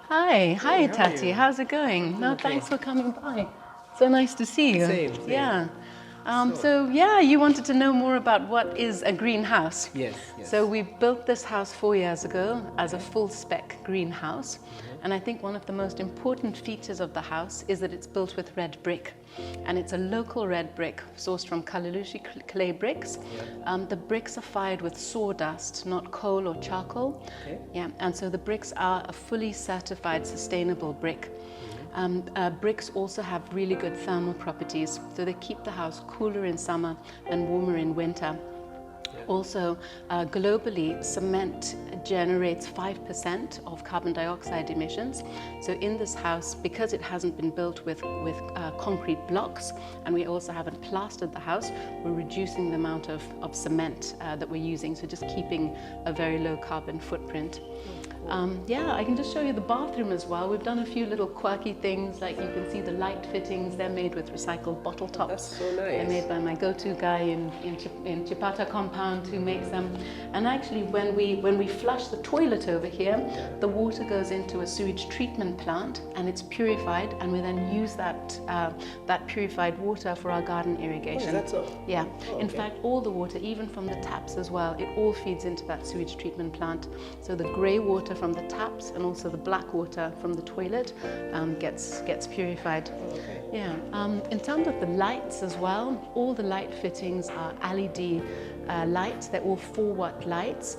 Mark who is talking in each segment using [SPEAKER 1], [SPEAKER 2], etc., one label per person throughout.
[SPEAKER 1] Hi,
[SPEAKER 2] Hey, how are
[SPEAKER 1] Tati.
[SPEAKER 2] you?
[SPEAKER 1] How's it going? No,
[SPEAKER 2] Okay.
[SPEAKER 1] thanks for coming by. So nice to see you.
[SPEAKER 2] Same.
[SPEAKER 1] Yeah.
[SPEAKER 2] So-
[SPEAKER 1] You wanted to know more about what is a greenhouse.
[SPEAKER 2] Yes.
[SPEAKER 1] So we built this house 4 years ago as a full spec greenhouse. And I think one of the most important features of the house is that it's built with red brick. And it's a local red brick sourced from Kalalushi clay bricks. The bricks are fired with sawdust, not coal or charcoal.
[SPEAKER 2] Okay.
[SPEAKER 1] Yeah, and so the bricks are a fully certified sustainable brick. Bricks also have really good thermal properties, so they keep the house cooler in summer and warmer in winter. Also, globally, cement generates 5% of carbon dioxide emissions. So in this house, because it hasn't been built with concrete blocks, and we also haven't plastered the house, we're reducing the amount of cement that we're using, so just keeping a very low carbon footprint. I can just show you the bathroom as well. We've done a few little quirky things, like you can see the light fittings. They're made with recycled bottle tops.
[SPEAKER 2] That's so nice.
[SPEAKER 1] They're made by my go-to guy in Chipata compound who makes them. And actually, when we flush the toilet over here, the water goes into a sewage treatment plant and it's purified, and we then use that purified water for our garden irrigation.
[SPEAKER 2] Oh, is that so?
[SPEAKER 1] Yeah.
[SPEAKER 2] Oh,
[SPEAKER 1] In
[SPEAKER 2] okay.
[SPEAKER 1] fact, all the water, even from the taps as well, it all feeds into that sewage treatment plant. So the grey water from the taps and also the black water from the toilet gets purified.
[SPEAKER 2] Oh, okay.
[SPEAKER 1] Yeah. In terms of the lights as well, all the light fittings are LED lights. They're all 4-watt lights.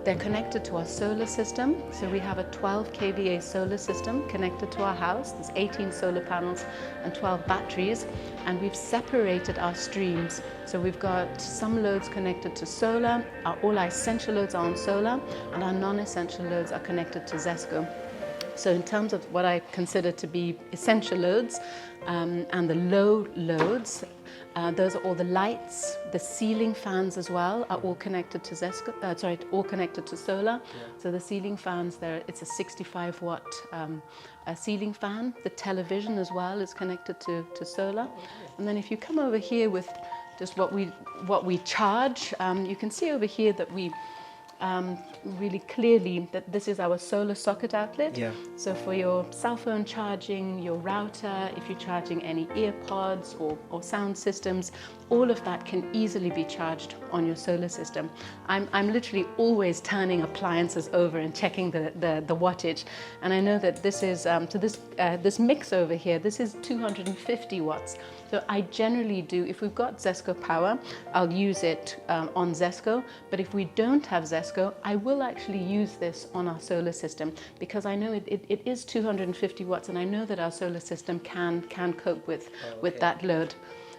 [SPEAKER 1] They're connected to our solar system. So we have a 12 kVA solar system connected to our house. There's 18 solar panels and 12 batteries. And we've separated our streams. So we've got some loads connected to solar. All our essential loads are on solar, and our non-essential loads are connected to Zesco. So in terms of what I consider to be essential loads and the low loads, those are all the lights, the ceiling fans as well are all connected to all connected to solar. So the ceiling fans there, it's a 65-watt ceiling fan. The television as well is connected to solar. And then if you come over here with just what we charge, you can see over here that we really clearly that this is our solar socket outlet.
[SPEAKER 2] Yeah.
[SPEAKER 1] So for your cell phone charging, your router, if you're charging any earpods or sound systems, all of that can easily be charged on your solar system. I'm literally always turning appliances over and checking the wattage, and I know that this is this mix over here. This is 250 watts. So I generally do, if we've got Zesco power, I'll use it on Zesco. But if we don't have Zesco, I will actually use this on our solar system, because I know it is 250 watts, and I know that our solar system can cope with that load.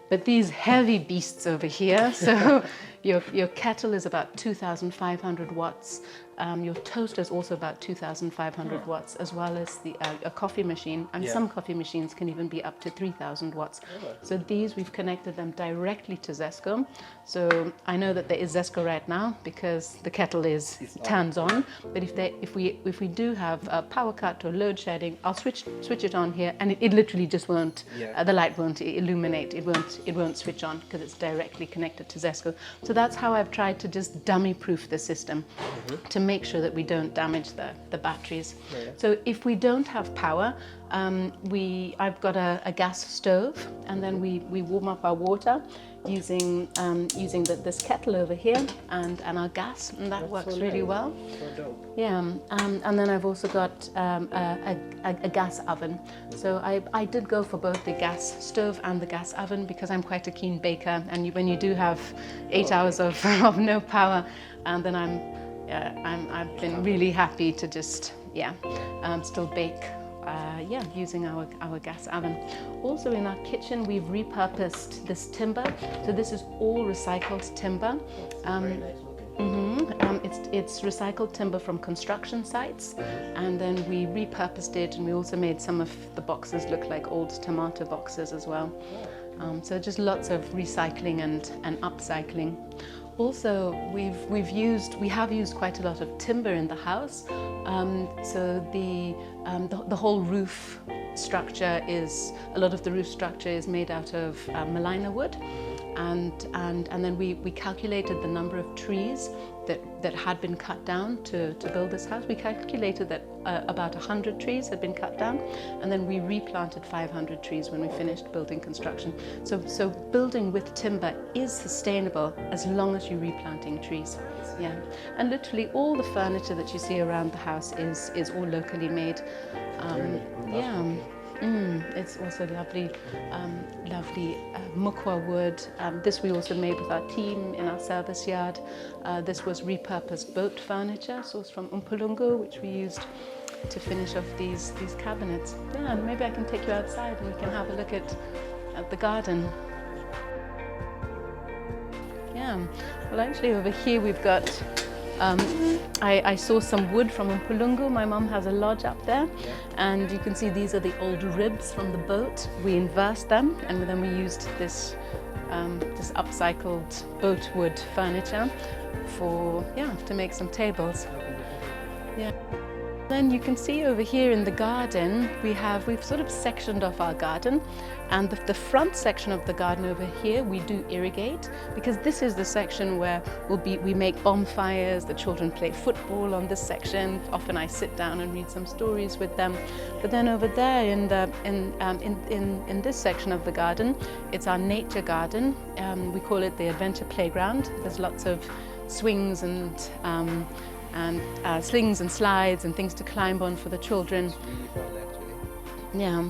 [SPEAKER 1] But these heavy beasts over here, so your kettle is about 2,500 watts. Your toaster is also about 2,500 watts, as well as a coffee machine. And some coffee machines can even be up to 3,000 watts. So these, we've connected them directly to Zesco. So I know that there is Zesco right now because the kettle turns on. But if we do have a power cut or load shedding, I'll switch it on here, and it literally just won't. The light won't illuminate. It won't switch on because it's directly connected to Zesco. So that's how I've tried to just dummy-proof the system to make sure that we don't damage the batteries. So if we don't have power, I've got a gas stove, and then we warm up our water using this kettle over here and our gas, and that works really well.
[SPEAKER 2] So dope.
[SPEAKER 1] Yeah, and then I've also got a gas oven. So I did go for both the gas stove and the gas oven because I'm quite a keen baker, and when you do have 8 hours of no power, and then I've been really happy to just still bake using our gas oven. Also in our kitchen, we've repurposed this timber. So this is all recycled timber.
[SPEAKER 2] Very nice looking.
[SPEAKER 1] It's recycled timber from construction sites, and then we repurposed it, and we also made some of the boxes look like old tomato boxes as well. So just lots of recycling and upcycling. Also, we have used quite a lot of timber in the house. So the whole roof structure a lot of the roof structure is made out of Malina wood. And then we calculated the number of trees that had been cut down to build this house. We calculated that about 100 trees had been cut down, and then we replanted 500 trees when we finished building construction. So building with timber is sustainable as long as you're replanting trees. Yeah, and literally all the furniture that you see around the house is all locally made. Yeah. It's also lovely, lovely mukwa wood. This we also made with our team in our service yard. This was repurposed boat furniture sourced from Umpulungu, which we used to finish off these cabinets. Yeah, and maybe I can take you outside and we can have a look at the garden. Yeah, well actually over here we've got I saw some wood from Umpulungu. My mum has a lodge up there, and you can see these are the old ribs from the boat. We inversed them, and then we used this upcycled boat wood furniture to make some tables. Yeah. Then you can see over here in the garden we've sort of sectioned off our garden, and the front section of the garden over here we do irrigate, because this is the section where we make bonfires, the children play football on this section. Often I sit down and read some stories with them. But then over there in this section of the garden, it's our nature garden. We call it the adventure playground. There's lots of swings and slings and slides and things to climb on for the children.
[SPEAKER 2] It's really fun, actually.
[SPEAKER 1] Yeah,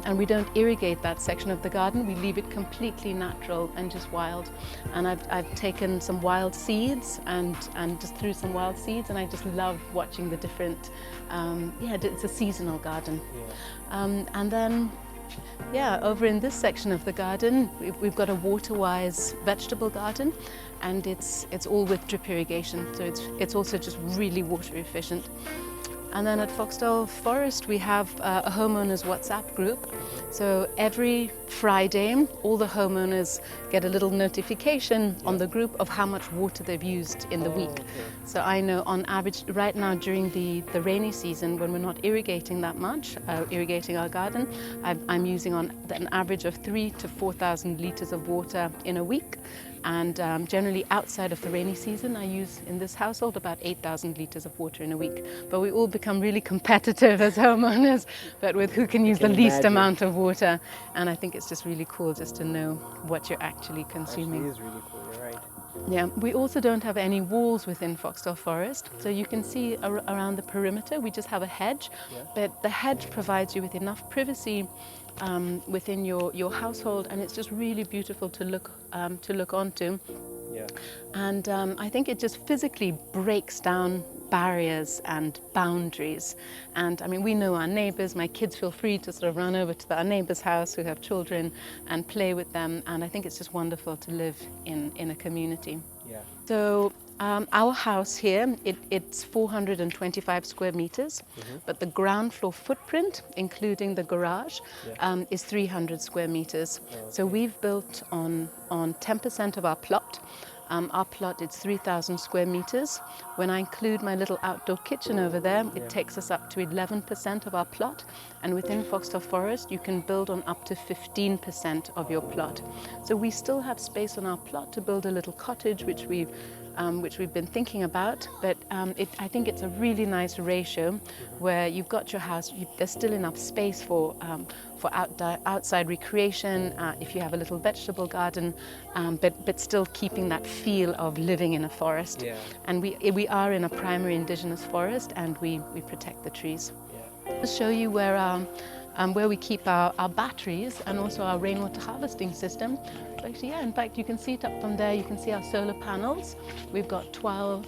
[SPEAKER 1] and we don't irrigate that section of the garden. We leave it completely natural and just wild. And I've taken some wild seeds and just threw some wild seeds, and I just love watching the different. It's a seasonal garden.
[SPEAKER 2] Yeah.
[SPEAKER 1] And then. Yeah, over in this section of the garden, we've got a water-wise vegetable garden, and it's all with drip irrigation, so it's also just really water efficient. And then at Foxdale Forest, we have a homeowners WhatsApp group. So every Friday, all the homeowners get a little notification on the group of how much water they've used in the week.
[SPEAKER 2] Okay.
[SPEAKER 1] So I know on average, right now during the rainy season, when we're not irrigating that much, irrigating our garden, I'm using on an average of 3,000 to 4,000 litres of water in a week. And generally outside of the rainy season, I use in this household about 8,000 litres of water in a week. But we all become really competitive as homeowners, but with who can use the least amount of water. And I think it's just really cool just to know what you're actually consuming.
[SPEAKER 2] Actually, it is really cool, you're right.
[SPEAKER 1] Yeah, we also don't have any walls within Foxdale Forest. So you can see around the perimeter, we just have a hedge.
[SPEAKER 2] Yeah.
[SPEAKER 1] But the hedge provides you with enough privacy within your household, and it's just really beautiful to look onto.
[SPEAKER 2] Yeah.
[SPEAKER 1] And I think it just physically breaks down barriers and boundaries. And I mean, we know our neighbours. My kids feel free to sort of run over to our neighbour's house who have children and play with them. And I think it's just wonderful to live in a community.
[SPEAKER 2] Yeah.
[SPEAKER 1] So our house here, it's 425 square meters, but the ground floor footprint, including the garage, is 300 square meters. So we've built on 10% of our plot. Our plot is 3,000 square meters. When I include my little outdoor kitchen over there, it takes us up to 11% of our plot. And within Foxdale Forest, you can build on up to 15% of your plot. So we still have space on our plot to build a little cottage, which we've been thinking about, but I think it's a really nice ratio where you've got your house, there's still enough space for outside recreation, if you have a little vegetable garden, but still keeping that feel of living in a forest.
[SPEAKER 2] Yeah.
[SPEAKER 1] And we are in a primary indigenous forest, and we protect the trees.
[SPEAKER 2] Yeah.
[SPEAKER 1] I'll show you where we keep our batteries and also our rainwater harvesting system. Actually, yeah, in fact, you can see it up from there. You can see our solar panels. We've got 12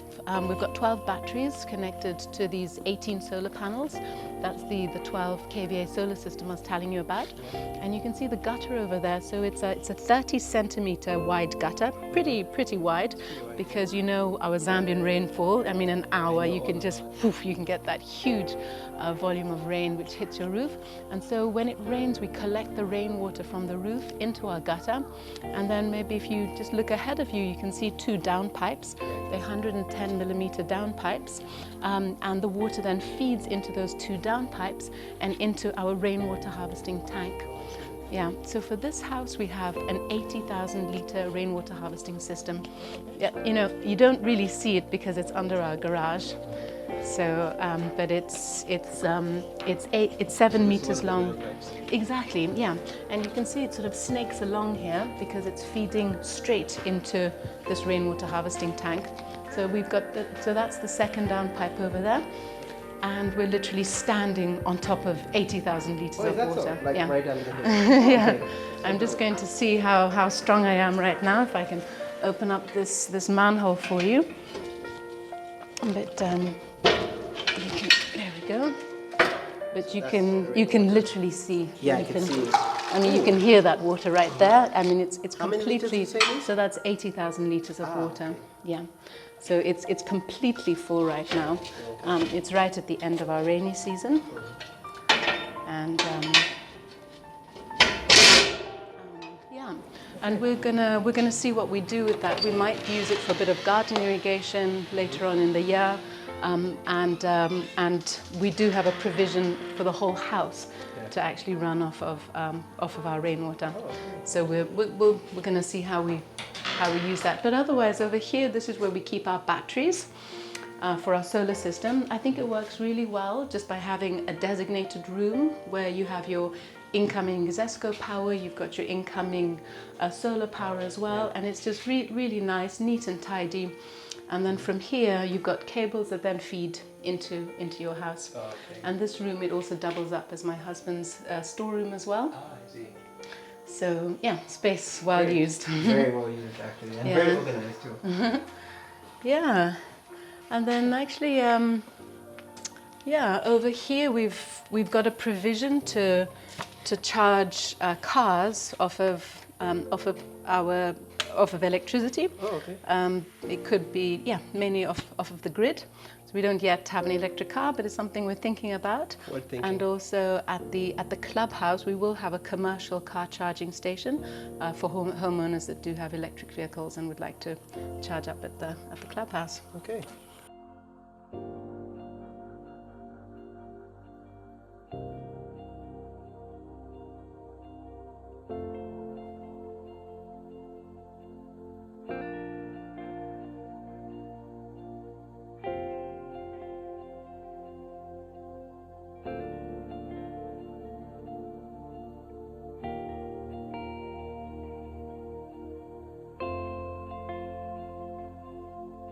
[SPEAKER 1] batteries connected to these 18 solar panels. That's the 12 kVA solar system I was telling you about. And you can see the gutter over there. So it's a 30 centimeter wide gutter, pretty wide, because you know our Zambian rainfall. I mean, an hour you can just you can get that huge volume of rain which hits your roof. And so when it rains, we collect the rainwater from the roof into our gutter. And then maybe if you just look ahead of you, you can see two down pipes. They're 110 millimeter down pipes. And the water then feeds into those two down pipes and into our rainwater harvesting tank. Yeah, so for this house, we have an 80,000 litre rainwater harvesting system. Yeah, you know, you don't really see it because it's under our garage. So, but it's 7 meters long. Exactly, yeah. And you can see it sort of snakes along here because it's feeding straight into this rainwater harvesting tank. So we've got so that's the second downpipe over there. And we're literally standing on top of 80,000 litres of water.
[SPEAKER 2] So? Like
[SPEAKER 1] yeah.
[SPEAKER 2] right under here.
[SPEAKER 1] Yeah.
[SPEAKER 2] Okay.
[SPEAKER 1] I'm just going to see how strong I am right now. If I can open up this manhole for you. But there we go. But you can literally see.
[SPEAKER 2] Yeah,
[SPEAKER 1] you
[SPEAKER 2] I can see it.
[SPEAKER 1] I mean, you can hear that water right there. I mean, it's
[SPEAKER 2] How many litres
[SPEAKER 1] completely.
[SPEAKER 2] did you say it is?
[SPEAKER 1] So that's 80,000 litres of water.
[SPEAKER 2] Okay.
[SPEAKER 1] Yeah. So it's completely full right now. It's right at the end of our rainy season, and yeah. And we're gonna see what we do with that. We might use it for a bit of garden irrigation later on in the year, and we do have a provision for the whole house to actually run off of our rainwater. So we're going to see how we use that. But otherwise, over here, this is where we keep our batteries for our solar system. I think it works really well just by having a designated room where you have your incoming Zesco power, you've got your incoming solar power as well, and it's just really nice, neat and tidy. And then from here, you've got cables that then feed into your house.
[SPEAKER 2] Oh, okay.
[SPEAKER 1] And this room, it also doubles up as my husband's storeroom as well.
[SPEAKER 2] Ah, I see.
[SPEAKER 1] So yeah, space well used.
[SPEAKER 2] Very well used actually, and very organized too.
[SPEAKER 1] Yeah, and then actually, yeah, over here we've got a provision to charge cars off of electricity.
[SPEAKER 2] Oh, okay.
[SPEAKER 1] It could be mainly off of the grid. So we don't yet have an electric car, but it's something we're thinking about.
[SPEAKER 2] What thinking?
[SPEAKER 1] And also at the clubhouse, we will have a commercial car charging station for homeowners that do have electric vehicles and would like to charge up at the clubhouse.
[SPEAKER 2] Okay.